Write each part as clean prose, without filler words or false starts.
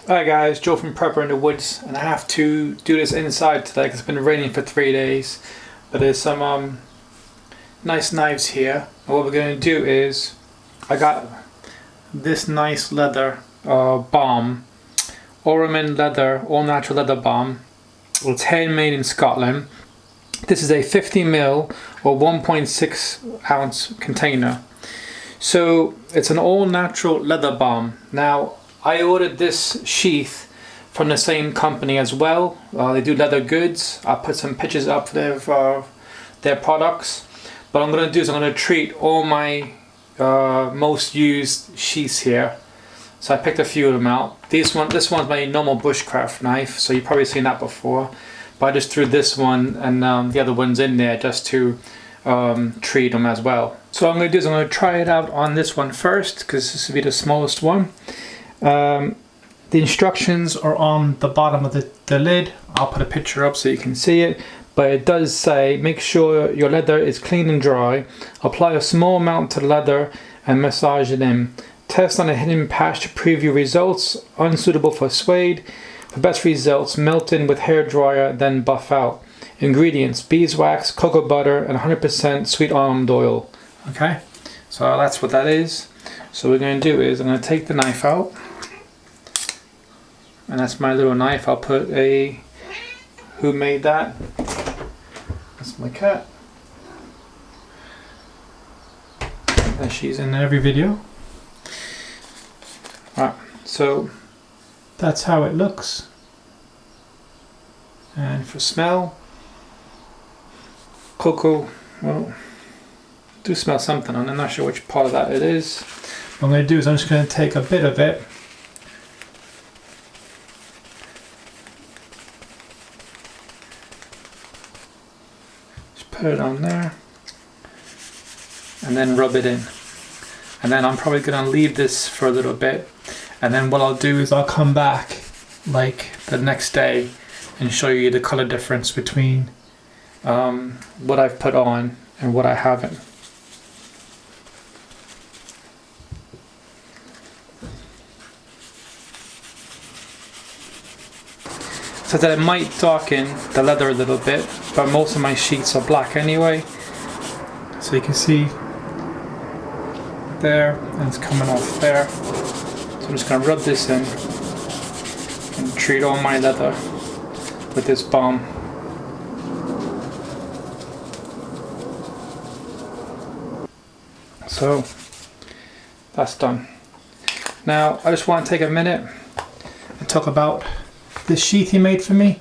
Hi guys, Joe from Prepper in the Woods, and I have to do this inside today because it's been raining for 3 days. But there's some nice knives here, and what we're going to do is I got this nice leather balm, Orraman leather, all natural leather balm. It's handmade in Scotland. This is a 50ml or 1.6 ounce container. So it's an all natural leather balm. Now I ordered this sheath from the same company as well. They do leather goods. I'll put some pictures up of their products. But what I'm going to do is I'm going to treat all my most used sheaths here. So I picked a few of them out. This one's my normal bushcraft knife, so you've probably seen that before. But I just threw this one and the other ones in there just to treat them as well. So what I'm going to do is I'm going to try it out on this one first, because this will be the smallest one. The instructions are on the bottom of the lid. I'll put a picture up so you can see it, but it does say make sure your leather is clean and dry. Apply a small amount to the leather and massage it in. Test on a hidden patch to preview results. Unsuitable for suede. For best results, melt in with hair dryer, then buff out. Ingredients: beeswax, cocoa butter, and 100% sweet almond oil. Okay, so that's what that is. So what we're going to do is I'm going to take the knife out. And that's my little knife. I'll put a who made that. That's my cat. And she's in every video. Alright, so that's how it looks. And for smell, cocoa, well, do smell something. I'm not sure which part of that it is. What I'm going to do is I'm just going to take a bit of it. Put it on there and then rub it in, and then I'm probably going to leave this for a little bit, and then what I'll do is I'll come back like the next day and show you the color difference between what I've put on and what I haven't. So that it might darken the leather a little bit, but most of my sheets are black anyway. So you can see there, and it's coming off there. So I'm just going to rub this in and treat all my leather with this balm. So that's done. Now I just want to take a minute and talk about this sheath he made for me.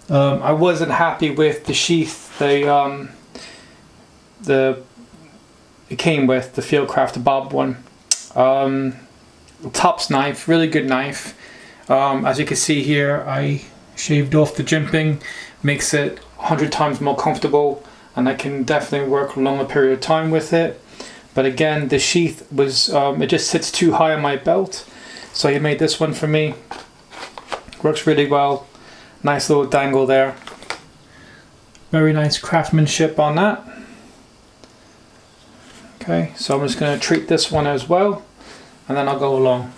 I wasn't happy with the sheath it came with, the Fieldcraft Bob one. Tops knife, really good knife. As you can see here, I shaved off the jimping, makes it 100 times more comfortable, and I can definitely work a longer period of time with it. But again, the sheath was, it just sits too high on my belt, so he made this one for me. Works really well. Nice little dangle there. Very nice craftsmanship on that. Okay, so I'm just going to treat this one as well, and then I'll go along.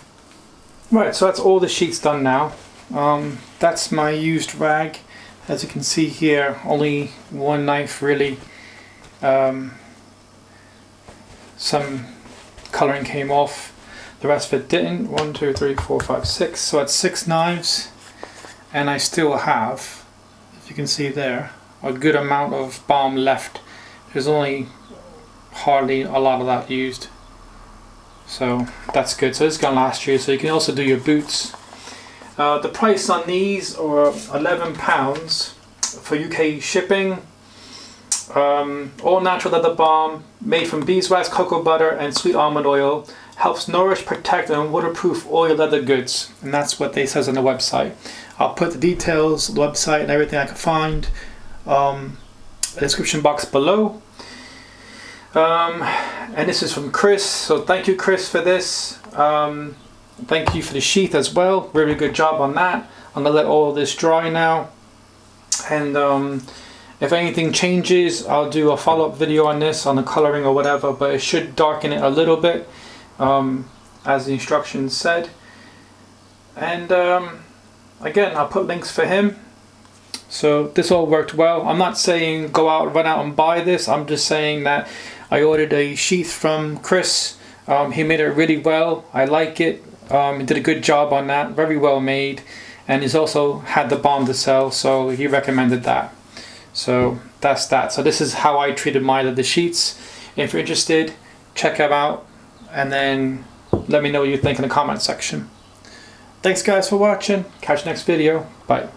Right, so that's all the sheets done now. That's my used rag. As you can see here, only one knife really. Some coloring came off. The rest of it didn't. 1, 2, 3, 4, 5, 6. So that's 6 knives. And I still have, as you can see there, a good amount of balm left. There's only hardly a lot of that used. So that's good. So this is going to last you. So you can also do your boots. The price on these are £11 for UK shipping. All natural leather balm made from beeswax, cocoa butter, and sweet almond oil. Helps nourish, protect, and waterproof all your leather goods. And that's what they says on the website. I'll put the details, the website, and everything I can find in the description box below. And this is from Chris. So thank you, Chris, for this. Thank you for the sheath as well. Really good job on that. I'm going to let all of this dry now. And if anything changes, I'll do a follow-up video on this, on the coloring or whatever. But it should darken it a little bit, as the instructions said. And again, I'll put links for him. So this all worked well. I'm not saying go out, run out and buy this. I'm just saying that I ordered a sheath from Chris. He made it really well. I like it. He did a good job on that. Very well made. And he's also had the balm to sell, so he recommended that. So that's that. So this is how I treated my leather sheets. If you're interested, check them out, and then let me know what you think in the comment section. Thanks guys for watching. Catch you next video. Bye.